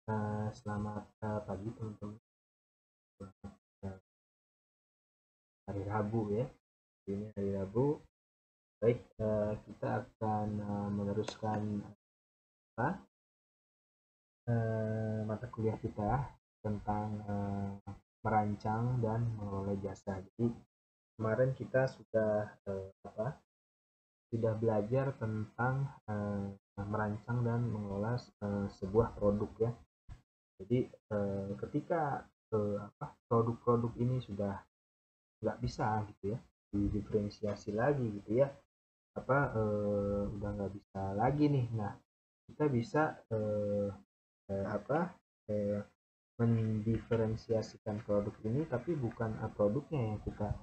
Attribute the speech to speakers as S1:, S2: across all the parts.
S1: Selamat pagi teman-teman. Selamat hari Rabu ya. Ini hari Rabu. Baik, kita akan meneruskan apa, mata kuliah kita tentang merancang dan mengelola jasa. Jadi kemarin kita sudah belajar tentang merancang dan mengelola sebuah produk ya. Jadi ketika produk-produk ini sudah nggak bisa gitu ya didiferensiasi lagi gitu ya, udah nggak bisa lagi nih. Nah, kita bisa eh, eh, apa eh, mendiferensiasikan produk ini, tapi bukan produknya yang kita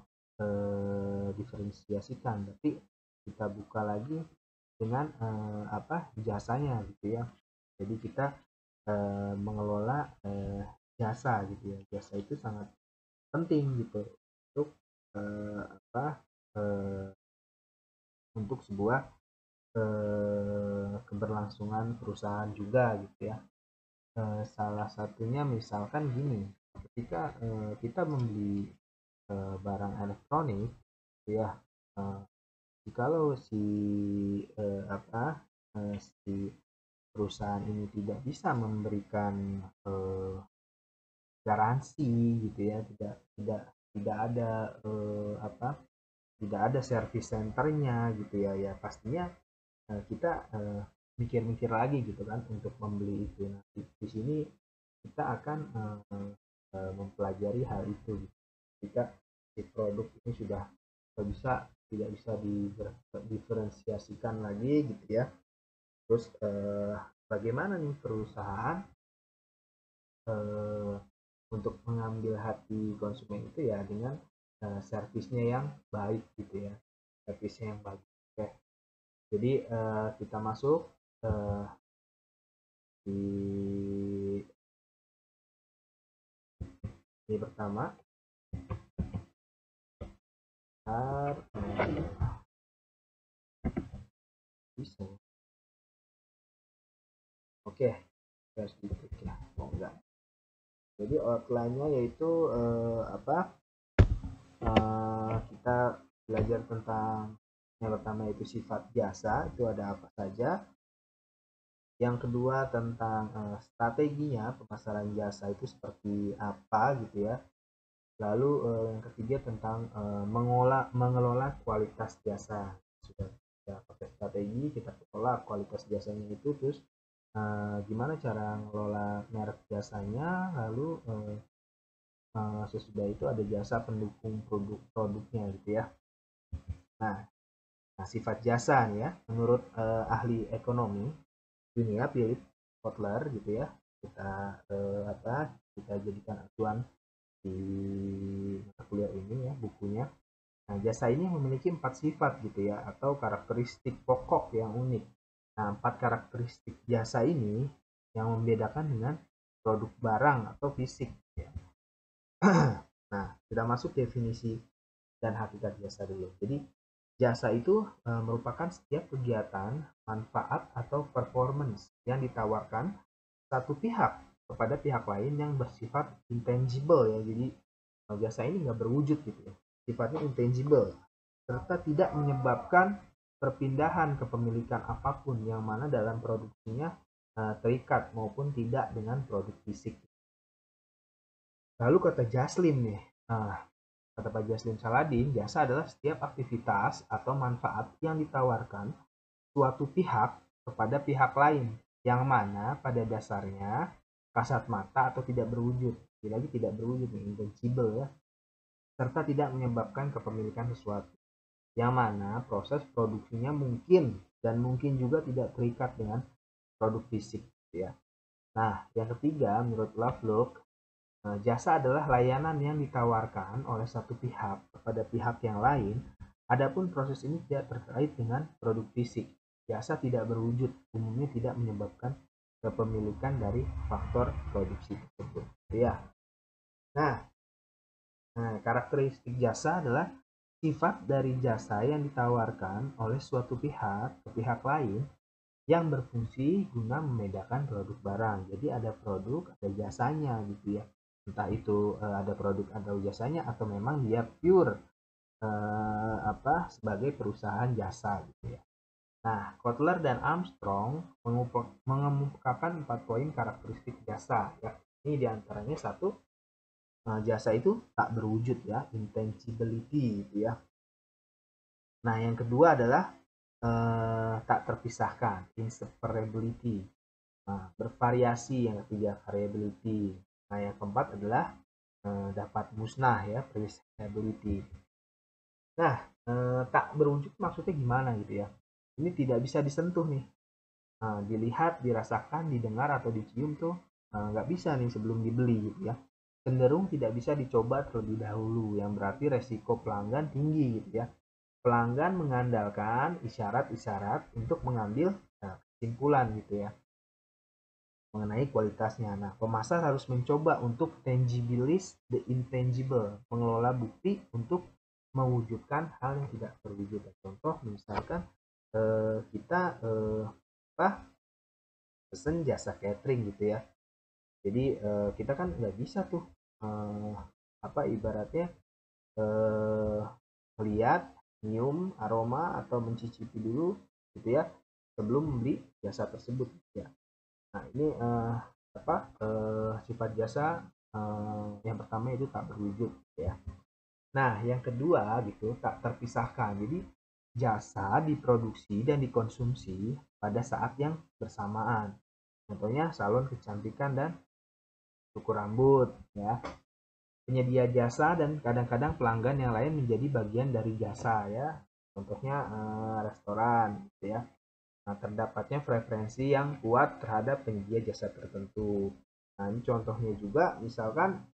S1: diferensiasikan, tapi kita buka lagi dengan jasanya gitu ya. Jadi kita mengelola jasa gitu ya. Jasa itu sangat penting gitu untuk eh, apa eh, untuk sebuah keberlangsungan perusahaan juga gitu ya. Salah satunya misalkan gini, ketika kita membeli barang elektronik gitu ya, eh, jikalau eh, apa si perusahaan ini tidak bisa memberikan eh, garansi gitu ya, tidak tidak ada eh, apa tidak ada service centernya gitu ya, ya pastinya kita mikir-mikir lagi gitu kan untuk membeli itu. Nah, di sini kita akan mempelajari hal itu gitu. Jika si produk ini sudah tidak bisa diferensiasikan lagi gitu ya, terus bagaimana nih perusahaan eh, untuk mengambil hati konsumen itu ya dengan servisnya yang baik gitu ya, servisnya yang baik. Oke, jadi kita masuk uh, di ini pertama. Bisa ya? Oke, harus diklik ya. Oh enggak. Jadi outline-nya yaitu kita belajar tentang yang pertama itu sifat jasa, itu ada apa saja. Yang kedua tentang strateginya pemasaran jasa itu seperti apa gitu ya. Lalu yang ketiga tentang mengelola kualitas jasa. Sudah kita pakai strategi, kita kelola kualitas jasanya itu, terus gimana cara mengelola merek jasanya, lalu sesudah itu ada jasa pendukung produknya gitu ya. Nah, sifat jasa nih ya, menurut ahli ekonomi dunia Philip Kotler gitu ya, kita kita jadikan acuan di mata kuliah ini ya, bukunya. Nah, jasa ini memiliki 4 sifat gitu ya, atau karakteristik pokok yang unik. Nah, 4 karakteristik jasa ini yang membedakan dengan produk barang atau fisik ya. Nah, kita masuk definisi dan hakikat jasa dulu. Jadi, jasa itu merupakan setiap kegiatan, manfaat, atau performance yang ditawarkan satu pihak kepada pihak lain yang bersifat intangible ya. Jadi jasa ini nggak berwujud gitu ya, sifatnya intangible, serta tidak menyebabkan perpindahan kepemilikan apapun yang mana dalam produksinya terikat maupun tidak dengan produk fisik. Lalu kata Jaslim nih, kata Pak Jaslim Saladin, jasa adalah setiap aktivitas atau manfaat yang ditawarkan suatu pihak kepada pihak lain, yang mana pada dasarnya kasat mata atau tidak berwujud. Lagi tidak berwujud, intangible ya, serta tidak menyebabkan kepemilikan sesuatu, yang mana proses produksinya mungkin dan mungkin juga tidak terikat dengan produk fisik ya. Nah, yang ketiga menurut Lovelock, jasa adalah layanan yang ditawarkan oleh satu pihak kepada pihak yang lain, adapun proses ini tidak terkait dengan produk fisik. Jasa tidak berwujud, umumnya tidak menyebabkan kepemilikan dari faktor produksi tersebut. Ya. Nah, karakteristik jasa adalah sifat dari jasa yang ditawarkan oleh suatu pihak ke pihak lain yang berfungsi guna membedakan produk barang. Jadi ada produk, ada jasanya gitu ya. Entah itu ada produk atau jasanya atau memang dia pure sebagai perusahaan jasa gitu ya. Nah, Kotler dan Armstrong mengemukakan 4 poin karakteristik jasa ya. Ini diantaranya satu, jasa itu tak berwujud ya, intangibility gitu ya. Nah, yang kedua adalah tak terpisahkan, inseparability. Nah, bervariasi, yang ketiga variability. Nah, yang keempat adalah dapat musnah ya, perishability. Nah, tak berwujud maksudnya gimana gitu ya? Ini tidak bisa disentuh nih. Dilihat, dirasakan, didengar atau dicium tuh nggak bisa nih sebelum dibeli gitu ya. Cenderung tidak bisa dicoba terlebih dahulu, yang berarti resiko pelanggan tinggi gitu ya. Pelanggan mengandalkan isyarat-isyarat untuk mengambil kesimpulan gitu ya mengenai kualitasnya. Nah, pemasar harus mencoba untuk tangibilize the intangible, mengelola bukti untuk mewujudkan hal yang tidak terwujud. Contoh, misalkan kita pesen jasa catering gitu ya. Jadi kita kan nggak bisa tuh ibaratnya melihat, nyium, aroma atau mencicipi dulu gitu ya sebelum membeli jasa tersebut ya. Nah, ini sifat jasa yang pertama itu tak berwujud ya. Nah, yang kedua gitu tak terpisahkan. Jadi jasa diproduksi dan dikonsumsi pada saat yang bersamaan. Contohnya salon kecantikan dan cukur rambut ya. Penyedia jasa dan kadang-kadang pelanggan yang lain menjadi bagian dari jasa ya. Contohnya restoran gitu ya. Nah, terdapatnya preferensi yang kuat terhadap penyedia jasa tertentu. Nah, ini contohnya juga misalkan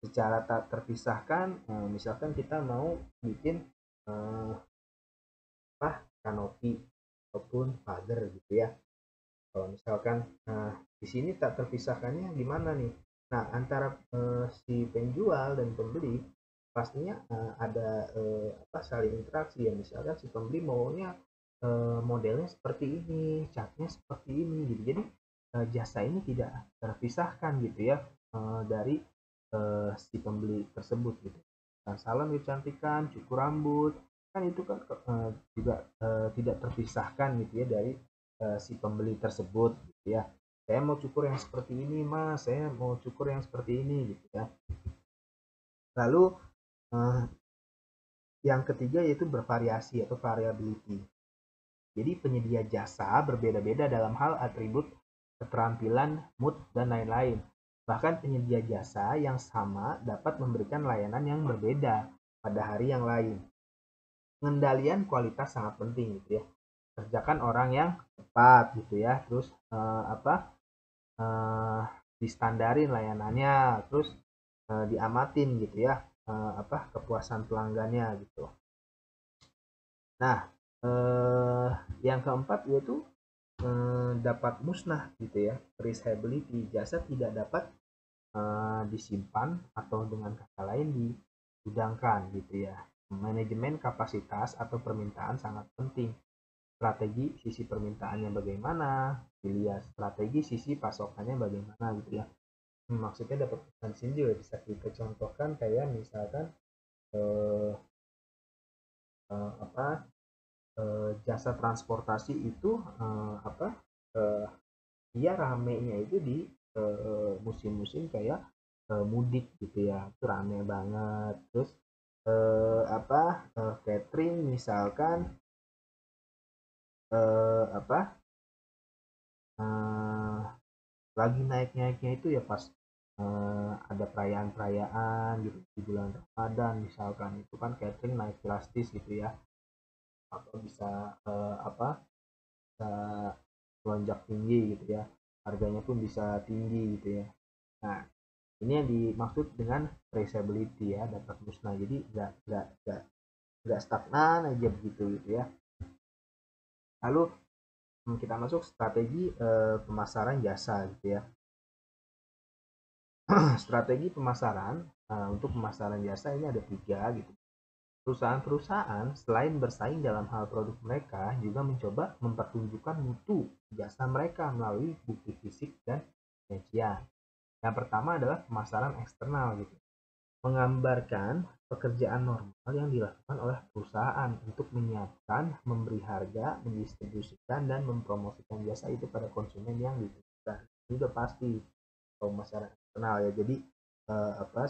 S1: secara tak terpisahkan, misalkan kita mau bikin kanopi ataupun pagar gitu ya. Kalau misalkan di sini tak terpisahkannya gimana nih? Nah, antara si penjual dan pembeli pastinya ada saling interaksi ya. Misalkan si pembeli maunya modelnya seperti ini, catnya seperti ini gitu. Jadi jasa ini tidak terpisahkan gitu ya dari si pembeli tersebut gitu. Nah, salon kecantikan, cukur rambut, kan itu kan juga tidak terpisahkan gitu ya dari si pembeli tersebut gitu ya. Saya mau cukur yang seperti ini mas, saya mau cukur yang seperti ini gitu ya. Lalu yang ketiga yaitu bervariasi atau variability. Jadi penyedia jasa berbeda-beda dalam hal atribut, keterampilan, mood, dan lain-lain. Bahkan penyedia jasa yang sama dapat memberikan layanan yang berbeda pada hari yang lain. Pengendalian kualitas sangat penting gitu ya. Kerjakan orang yang tepat gitu ya. Terus distandarin layanannya, terus diamatin gitu ya kepuasan pelanggannya gitu. Nah, yang keempat yaitu dapat musnah gitu ya. Traceability, jasa tidak dapat disimpan atau dengan kata lain digudangkan gitu ya. Manajemen kapasitas atau permintaan sangat penting. Strategi sisi permintaannya bagaimana, dilihat strategi sisi pasokannya bagaimana gitu ya. Maksudnya dapat pesan sini juga bisa kita contohkan kayak misalkan eh, jasa transportasi itu dia ramenya itu di musim-musim kayak mudik gitu ya, itu rame banget. Terus catering misalkan lagi naik-naiknya itu ya pas ada perayaan-perayaan gitu di bulan Ramadan misalkan, itu kan catering naik drastis gitu ya, atau bisa bisa melonjak tinggi gitu ya, harganya pun bisa tinggi gitu ya. Nah, ini yang dimaksud dengan traceability ya, dapat musnah. Jadi nggak stagnan aja begitu gitu ya. Lalu kita masuk strategi pemasaran jasa gitu ya. Strategi pemasaran untuk pemasaran jasa ini ada 3 gitu. Perusahaan-perusahaan selain bersaing dalam hal produk mereka juga mencoba mempertunjukkan mutu jasa mereka melalui bukti fisik dan rincian. Yang pertama adalah pemasaran eksternal gitu. Menggambarkan pekerjaan normal yang dilakukan oleh perusahaan untuk menyiapkan, memberi harga, mendistribusikan, dan mempromosikan jasa itu pada konsumen yang dibutuhkan. Ini udah pasti pemasaran eksternal ya. Jadi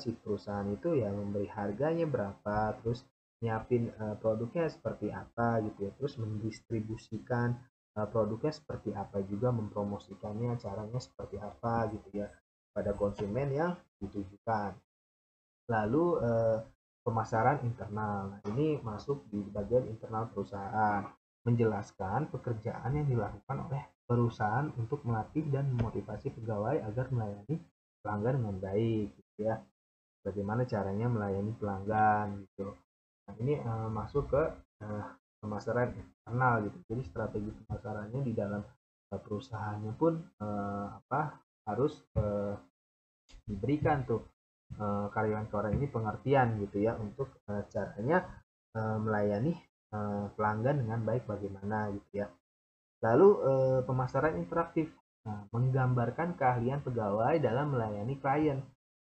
S1: si perusahaan itu ya memberi harganya berapa, terus nyiapin produknya seperti apa gitu ya, terus mendistribusikan produknya seperti apa, juga mempromosikannya caranya seperti apa gitu ya pada konsumen yang ditujukan. Lalu pemasaran internal. Nah, ini masuk di bagian internal perusahaan, menjelaskan pekerjaan yang dilakukan oleh perusahaan untuk melatih dan memotivasi pegawai agar melayani pelanggan dengan baik gitu ya. Bagaimana caranya melayani pelanggan gitu. Nah, ini masuk ke pemasaran internal gitu. Jadi strategi pemasarannya di dalam perusahaannya pun harus diberikan tuh karyawan-karyawan ini pengertian gitu ya untuk caranya melayani pelanggan dengan baik bagaimana gitu ya. Lalu pemasaran interaktif, menggambarkan keahlian pegawai dalam melayani klien,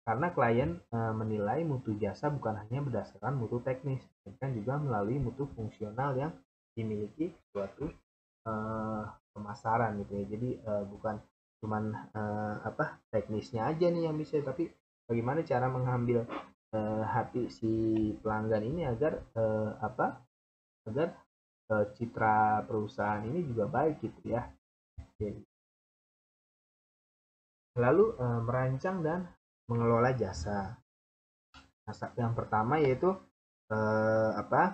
S1: karena klien menilai mutu jasa bukan hanya berdasarkan mutu teknis, melainkan juga melalui mutu fungsional yang dimiliki suatu pemasaran gitu ya. Jadi bukan cuman teknisnya aja nih yang bisa, tapi bagaimana cara mengambil hati si pelanggan ini agar agar citra perusahaan ini juga baik gitu ya. Jadi, lalu merancang dan mengelola jasa. Nah, yang pertama yaitu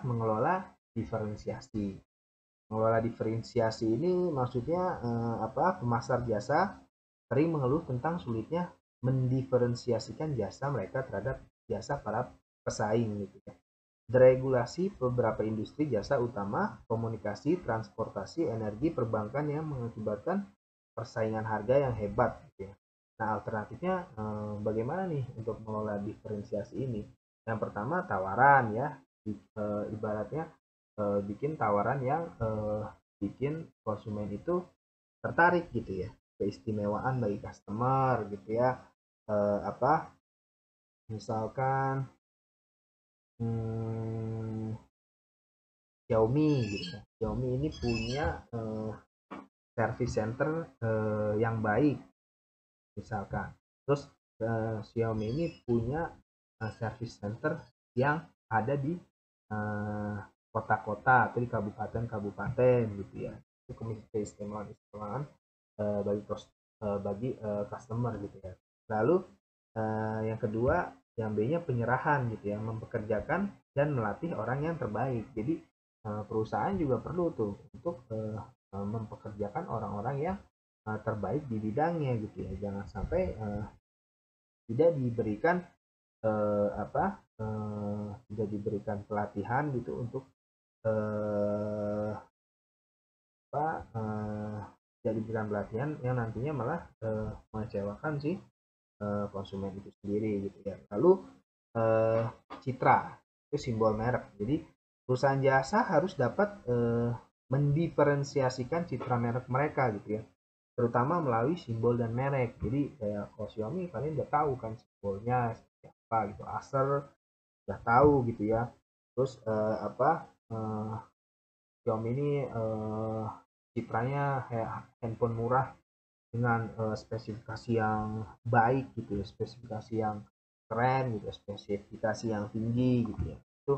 S1: mengelola diferensiasi. Mengelola diferensiasi ini maksudnya pemasar jasa sering mengeluh tentang sulitnya mendiferensiasikan jasa mereka terhadap jasa para pesaing gitu ya. Deregulasi beberapa industri jasa utama, komunikasi, transportasi, energi, perbankan yang mengakibatkan persaingan harga yang hebat gitu ya. Nah, alternatifnya bagaimana nih untuk mengelola diferensiasi ini? Yang pertama tawaran ya, ibaratnya bikin tawaran yang bikin konsumen itu tertarik gitu ya, keistimewaan bagi customer gitu ya. Misalkan Xiaomi gitu. Xiaomi ini punya service center yang baik misalkan. Terus Xiaomi ini punya service center yang ada di kota-kota atau di kabupaten-kabupaten gitu ya. Itu keistimewaan bagi customer gitu ya. Lalu yang kedua, yang B-nya penyerahan gitu ya, mempekerjakan dan melatih orang yang terbaik. Jadi perusahaan juga perlu tuh untuk mempekerjakan orang-orang yang terbaik di bidangnya gitu ya. Jangan sampai tidak diberikan tidak diberikan pelatihan gitu untuk tidak diberikan pelatihan yang nantinya malah mengecewakan si konsumen itu sendiri gitu ya. Lalu citra itu simbol merek. Jadi perusahaan jasa harus dapat mendiferensiasikan citra merek mereka gitu ya, terutama melalui simbol dan merek. Jadi kayak kalau Xiaomi kalian udah tahu kan simbolnya seperti apa gitu, Acer udah tahu gitu ya. Terus Xiaomi ini citranya kayak handphone murah dengan spesifikasi yang baik gitu ya, spesifikasi yang keren gitu, spesifikasi yang tinggi gitu ya. Itu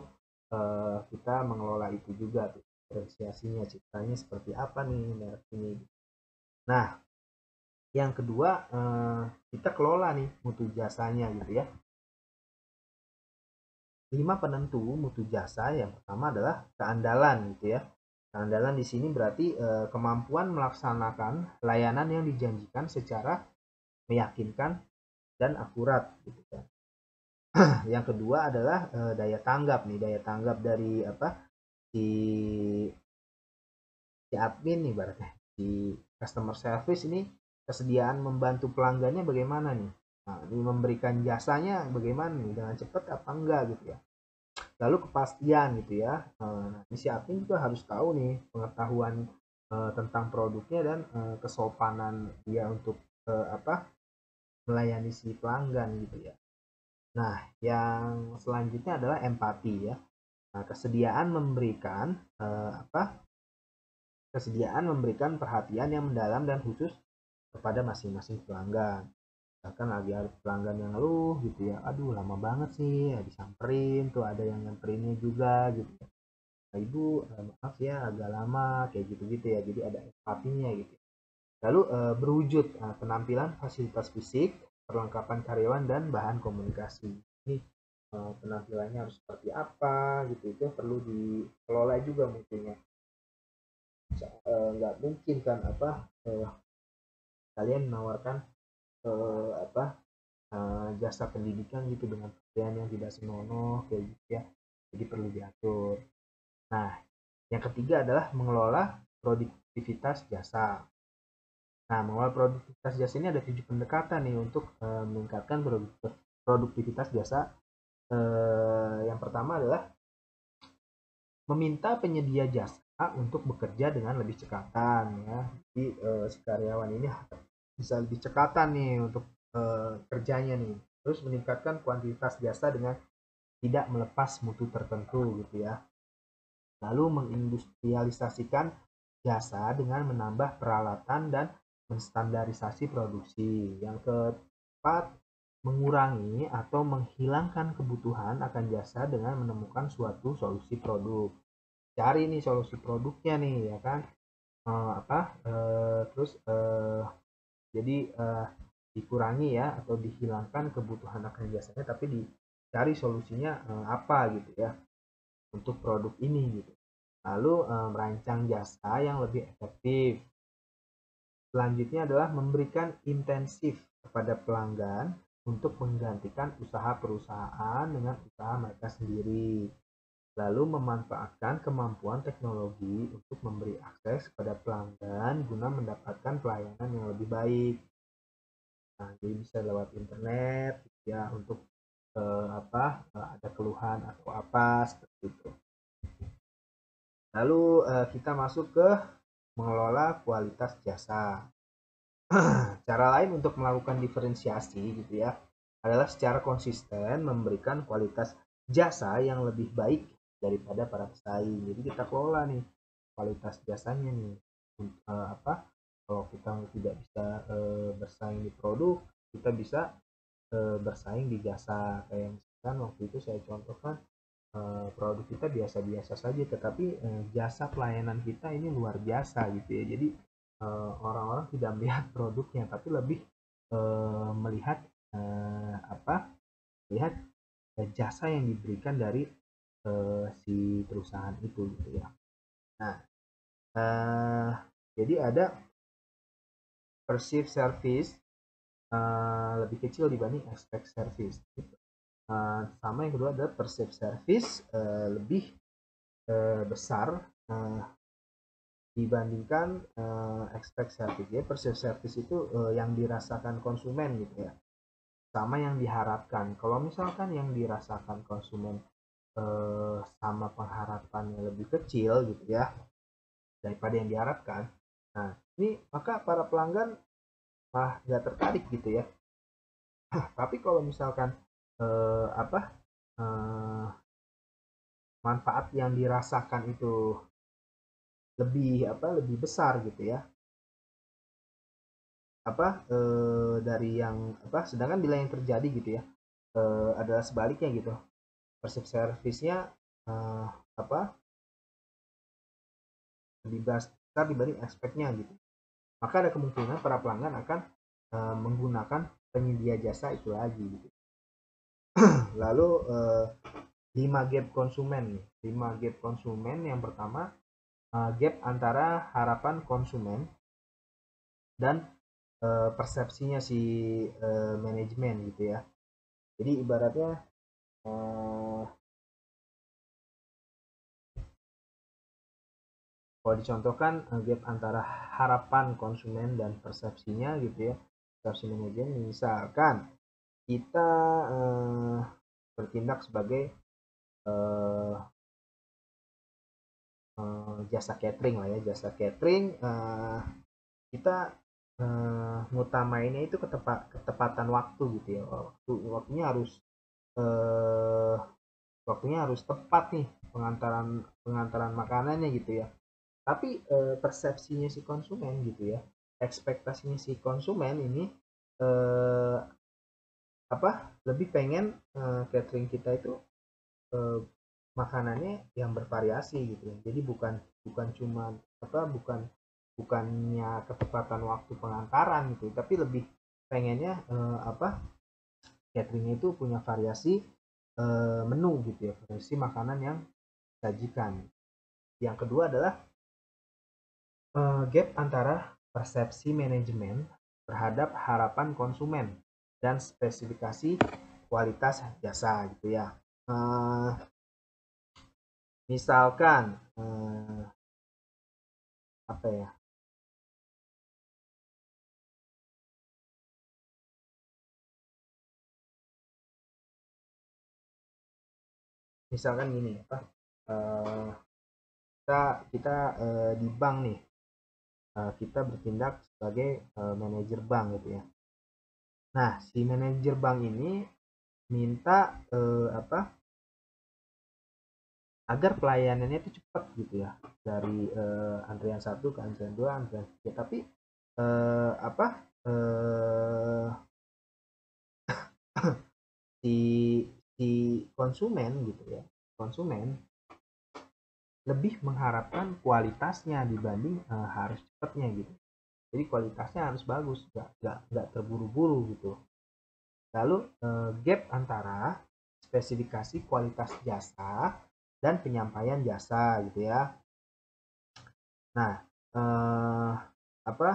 S1: kita mengelola itu juga tuh, diferensiasinya citranya seperti apa nih merek ini. Nah, yang kedua kita kelola nih mutu jasanya gitu ya. 5 penentu mutu jasa. Yang pertama adalah keandalan gitu ya. Keandalan di sini berarti kemampuan melaksanakan layanan yang dijanjikan secara meyakinkan dan akurat gitu kan. Yang kedua adalah daya tanggap nih, daya tanggap dari si admin nih berarti di customer service ini, kesediaan membantu pelanggannya bagaimana nih. Nah, ini memberikan jasanya bagaimana nih, dengan cepat apa enggak gitu ya. Lalu kepastian gitu ya. Si admin juga harus tahu nih pengetahuan tentang produknya dan kesopanan dia untuk melayani si pelanggan gitu ya. Nah, yang selanjutnya adalah empati ya. Nah, kesediaan memberikan perhatian yang mendalam dan khusus kepada masing-masing pelanggan. Bahkan lagi ada pelanggan yang ngeluh gitu ya, aduh lama banget sih ya disamperin, tuh ada yang nyamperinnya juga gitu. Nah, ibu maaf ya agak lama kayak gitu-gitu ya, jadi ada empatinya gitu. Lalu berwujud penampilan fasilitas fisik, perlengkapan karyawan dan bahan komunikasi. Ini penampilannya harus seperti apa gitu, itu perlu dikelola juga mungkin ya. Nggak mungkin kan kalian menawarkan apa jasa pendidikan gitu dengan pakaian yang tidak senonoh kayak gitu ya, jadi perlu diatur. Nah, yang ketiga adalah mengelola produktivitas jasa. Nah, mengelola produktivitas jasa ini ada 7 pendekatan nih untuk meningkatkan produktivitas jasa. Yang pertama adalah meminta penyedia jasa untuk bekerja dengan lebih cekatan ya. Jadi si karyawan ini bisa lebih cekatan nih untuk kerjanya nih. Terus meningkatkan kuantitas jasa dengan tidak melepas mutu tertentu gitu ya. Lalu mengindustrialisasikan jasa dengan menambah peralatan dan menstandarisasi produksi. Yang keempat, mengurangi atau menghilangkan kebutuhan akan jasa dengan menemukan suatu solusi produk. Cari nih solusi produknya nih ya kan. Terus jadi dikurangi ya atau dihilangkan kebutuhan akan jasanya, tapi dicari solusinya apa gitu ya untuk produk ini gitu. Lalu merancang jasa yang lebih efektif. Selanjutnya adalah memberikan intensif kepada pelanggan untuk menggantikan usaha perusahaan dengan usaha mereka sendiri. Lalu memanfaatkan kemampuan teknologi untuk memberi akses kepada pelanggan guna mendapatkan pelayanan yang lebih baik. Nah, jadi bisa lewat internet ya untuk ada keluhan atau apa seperti itu. Lalu kita masuk ke mengelola kualitas jasa. Cara lain untuk melakukan diferensiasi gitu ya adalah secara konsisten memberikan kualitas jasa yang lebih baik daripada para pesaing. Jadi kita kelola nih kualitas jasanya nih. Kalau kita tidak bisa bersaing di produk, kita bisa bersaing di jasa. Kayak misalkan waktu itu saya contohkan produk kita biasa-biasa saja, tetapi jasa pelayanan kita ini luar biasa gitu ya. Jadi orang-orang tidak melihat produknya, tapi lebih melihat melihat jasa yang diberikan dari si perusahaan itu gitu ya. Nah, jadi ada perceived service lebih kecil dibanding expect service. Gitu. Sama yang kedua adalah perceived service lebih besar dibandingkan expect service. Ya, perceived service itu yang dirasakan konsumen gitu ya, sama yang diharapkan. Kalau misalkan yang dirasakan konsumen sama pengharapannya lebih kecil gitu ya daripada yang diharapkan, nah ini maka para pelanggan malah nggak tertarik gitu ya. Tapi kalau misalkan eh, apa manfaat yang dirasakan itu lebih besar gitu ya dari yang sedangkan bila yang terjadi gitu ya adalah sebaliknya gitu, perceived service-nya eh, apa lebih besar dibanding expect-nya gitu, maka ada kemungkinan para pelanggan akan menggunakan penyedia jasa itu lagi gitu. Lalu 5 gap konsumen. 5 gap konsumen yang pertama, gap antara harapan konsumen dan persepsinya si manajemen gitu ya. Jadi ibaratnya kalau dicontohkan gap antara harapan konsumen dan persepsinya gitu ya, persepsi manajemen, misalkan kita bertindak sebagai eh, jasa catering lah ya, jasa catering kita ngutamainnya itu ketepatan waktu gitu ya, waktunya harus eh, waktunya harus tepat nih, pengantaran pengantaran makanannya gitu ya. Tapi persepsinya si konsumen gitu ya, ekspektasinya si konsumen ini eh, apa lebih pengen catering kita itu eh, makanannya yang bervariasi gitu ya. Jadi bukan bukan cuma bukan bukannya ketepatan waktu pengantaran gitu, tapi lebih pengennya cateringnya itu punya variasi menu gitu ya, variasi makanan yang disajikan. Yang kedua adalah gap antara persepsi manajemen terhadap harapan konsumen dan spesifikasi kualitas jasa gitu ya. Misalkan apa ya? Misalkan gini apa? eh, kita kita di bank nih, kita bertindak sebagai manajer bank gitu ya. Nah, si manajer bank ini minta agar pelayanannya itu cepat gitu ya, dari antrian satu ke antrian dua, antrian tiga. Tapi eh, apa eh, si si konsumen gitu ya, konsumen lebih mengharapkan kualitasnya dibanding harus cepatnya gitu. Jadi kualitasnya harus bagus, nggak terburu-buru gitu. Lalu gap antara spesifikasi kualitas jasa dan penyampaian jasa gitu ya. Nah, apa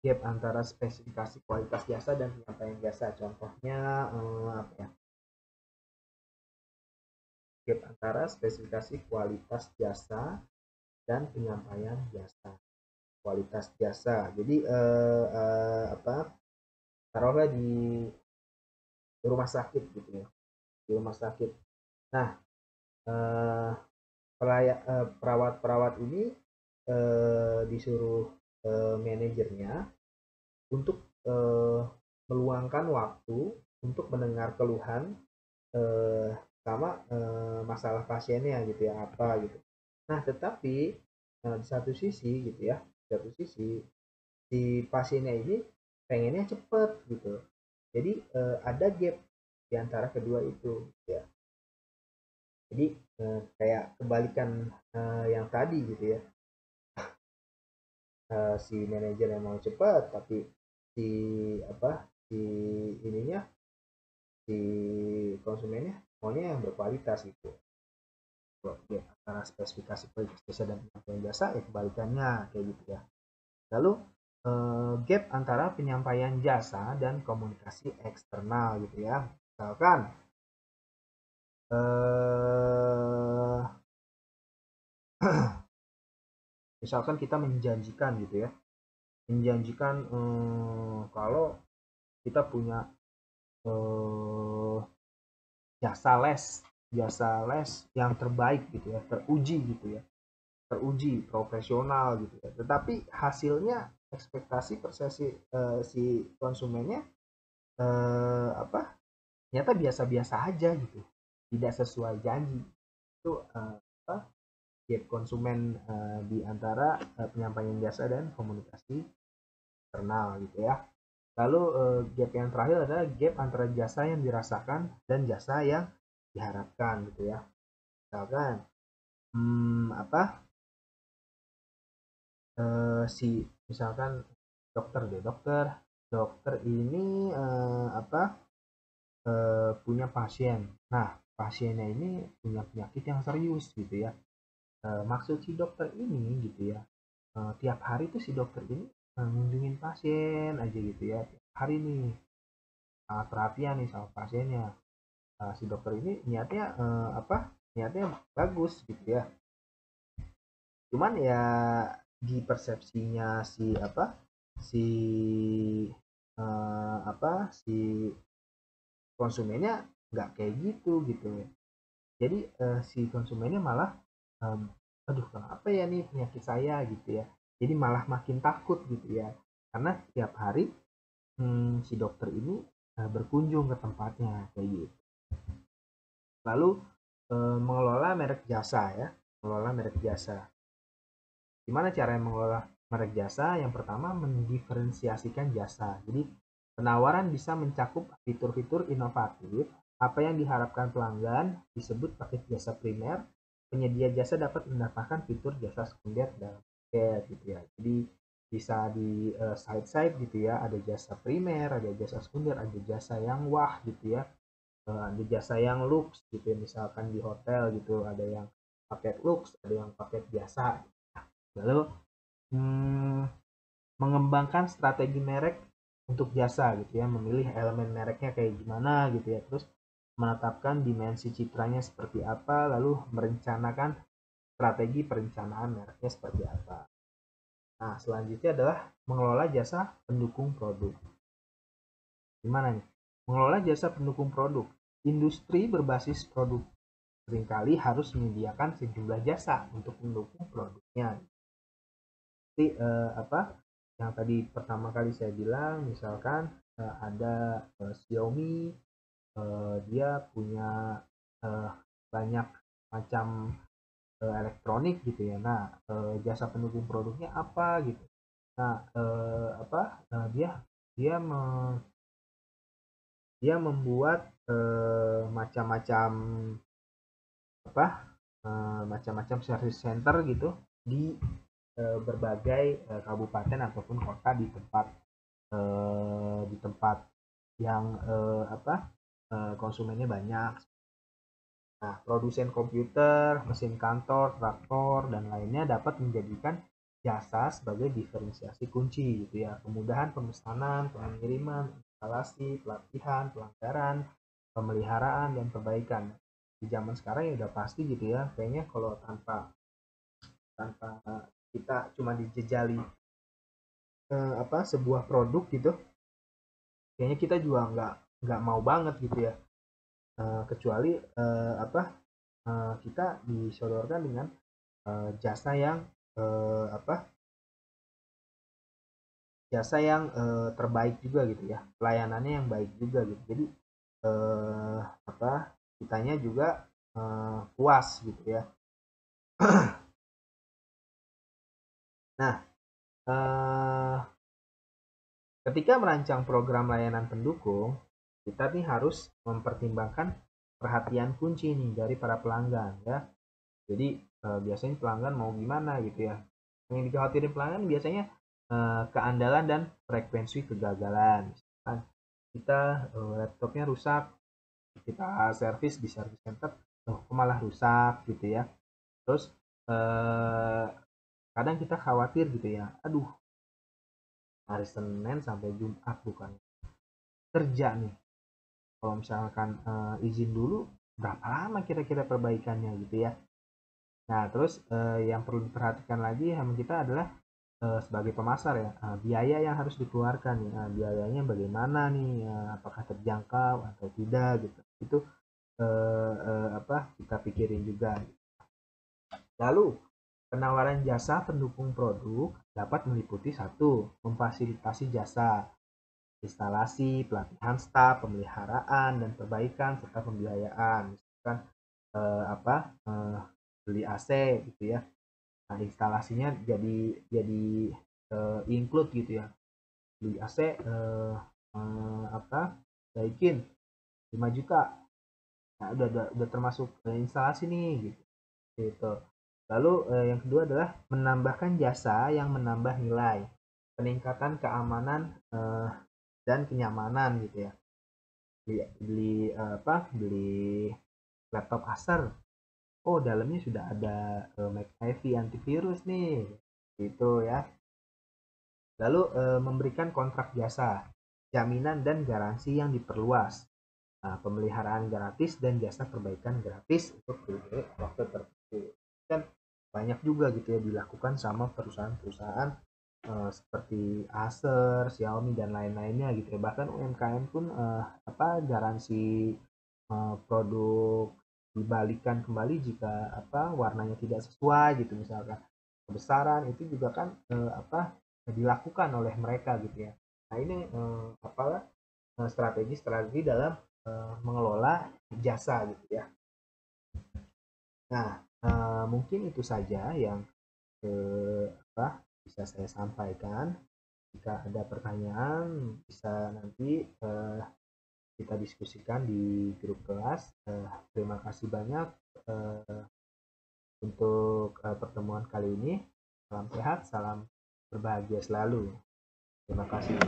S1: gap antara spesifikasi kualitas jasa dan penyampaian jasa? Contohnya apa ya? Gap antara spesifikasi kualitas jasa dan penyampaian jasa. Kualitas jasa. Jadi taruhlah di rumah sakit gitu ya. Di rumah sakit. Nah, eh, perawat-perawat ini disuruh manajernya untuk meluangkan waktu untuk mendengar keluhan sama masalah pasiennya gitu ya, apa gitu. Nah, tetapi di satu sisi gitu ya, di satu sisi si pasiennya ini pengennya cepet gitu. Jadi ada gap di antara kedua itu ya. Jadi kayak kebalikan yang tadi gitu ya. Si manajer yang mau cepat, tapi si si ininya, si konsumennya maunya yang berkualitas gitu. Ya, antara spesifikasi kualitas jasa dan penyampaian jasa ya kebalikannya kayak gitu ya. Lalu gap antara penyampaian jasa dan komunikasi eksternal gitu ya. Misalkan eh, misalkan kita menjanjikan gitu ya, menjanjikan kalau kita punya eh, jasa les yang terbaik gitu ya, teruji gitu ya, teruji profesional gitu ya. Tetapi hasilnya ekspektasi persepsi si konsumennya apa ternyata biasa-biasa aja gitu, tidak sesuai janji. Itu apa gap konsumen di antara penyampaian jasa dan komunikasi eksternal gitu ya. Lalu gap yang terakhir adalah gap antara jasa yang dirasakan dan jasa yang diharapkan gitu ya. Misalkan apa si misalkan dokter deh, dokter ini punya pasien. Nah, pasiennya ini punya penyakit yang serius gitu ya. Maksud si dokter ini gitu ya, tiap hari tuh si dokter ini ngunjungin pasien aja gitu ya, tiap hari nih perhatian nih sama pasiennya. Si dokter ini niatnya niatnya bagus gitu ya. Cuman ya di persepsinya si si si konsumennya nggak kayak gitu gitu. Jadi si konsumennya malah aduh kenapa ya nih penyakit saya gitu ya. Jadi malah makin takut gitu ya. Karena tiap hari si dokter ini berkunjung ke tempatnya kayak gitu. Lalu mengelola merek jasa ya, mengelola merek jasa. Gimana cara mengelola merek jasa? Yang pertama mendiferensiasikan jasa. Jadi penawaran bisa mencakup fitur-fitur inovatif. Apa yang diharapkan pelanggan disebut paket jasa primer. Penyedia jasa dapat mendapatkan fitur jasa sekunder dalam paket gitu ya. Jadi bisa di side-side gitu ya, ada jasa primer, ada jasa sekunder, ada jasa yang wah gitu ya, ada jasa yang lux gitu ya, misalkan di hotel gitu ada yang paket lux, ada yang paket biasa. Lalu mengembangkan strategi merek untuk jasa gitu ya, memilih elemen mereknya kayak gimana gitu ya, terus menetapkan dimensi citranya seperti apa, lalu merencanakan strategi perencanaan mereknya seperti apa. Nah, selanjutnya adalah mengelola jasa pendukung produk. Gimana nih? Mengelola jasa pendukung produk. Industri berbasis produk seringkali harus menyediakan sejumlah jasa untuk mendukung produknya. Jadi yang tadi pertama kali saya bilang, misalkan ada Xiaomi, dia punya banyak macam elektronik gitu ya. Nah, jasa pendukung produknya apa gitu. Nah, dia dia dia membuat macam-macam macam-macam service center gitu di berbagai kabupaten ataupun kota di tempat yang konsumennya banyak. Nah, produsen komputer, mesin kantor, traktor, dan lainnya dapat menjadikan jasa sebagai diferensiasi kunci gitu ya. Kemudahan pemesanan, pengiriman, instalasi, pelatihan, pelanggaran, pemeliharaan, dan perbaikan. Di zaman sekarang ya udah pasti gitu ya. Kayaknya kalau tanpa tanpa kita cuma dijejali sebuah produk gitu, kayaknya kita juga nggak mau banget gitu ya. Kecuali kita disodorkan dengan jasa yang eh, apa terbaik juga gitu ya, pelayanannya yang baik juga gitu. Jadi eh, kitanya juga puas gitu ya. Nah, eh, ketika merancang program layanan pendukung, kita nih harus mempertimbangkan perhatian kunci nih dari para pelanggan ya. Jadi biasanya pelanggan mau gimana gitu ya. Yang dikhawatirin pelanggan biasanya keandalan dan frekuensi kegagalan. Misalkan kita laptopnya rusak, kita servis di service center, malah rusak gitu ya. Terus kadang kita khawatir gitu ya, aduh hari Senin sampai Jumat bukan kerja nih. Kalau misalkan izin dulu, berapa lama kira-kira perbaikannya gitu ya. Nah, terus yang perlu diperhatikan lagi sama kita adalah sebagai pemasar ya, biaya yang harus dikeluarkan ya, biayanya bagaimana nih, apakah terjangkau atau tidak gitu. Itu kita pikirin juga. Lalu, penawaran jasa pendukung produk dapat meliputi satu, memfasilitasi jasa, instalasi, pelatihan staf, pemeliharaan dan perbaikan serta pembiayaan. Misalkan beli AC gitu ya. Nah, instalasinya jadi include gitu ya. Beli AC baikin 5 juta. Nah, udah termasuk instalasi nih gitu. Lalu yang kedua adalah menambahkan jasa yang menambah nilai, peningkatan keamanan dan kenyamanan gitu ya. Beli laptop Acer, oh dalamnya sudah ada McAfee antivirus nih gitu ya. Lalu memberikan kontrak jasa, jaminan dan garansi yang diperluas, pemeliharaan gratis dan jasa perbaikan gratis untuk waktu tertentu. Kan banyak juga gitu ya dilakukan sama perusahaan-perusahaan seperti Acer, Xiaomi dan lain-lainnya gitu ya. Bahkan UMKM pun garansi produk dibalikan kembali jika warnanya tidak sesuai gitu misalkan. Kebesaran itu juga kan dilakukan oleh mereka gitu ya. Nah, ini strategi dalam mengelola jasa gitu ya. Nah, mungkin itu saja yang bisa saya sampaikan. Jika ada pertanyaan bisa nanti kita diskusikan di grup kelas. Terima kasih banyak untuk pertemuan kali ini. Salam sehat, salam berbahagia selalu. Terima kasih.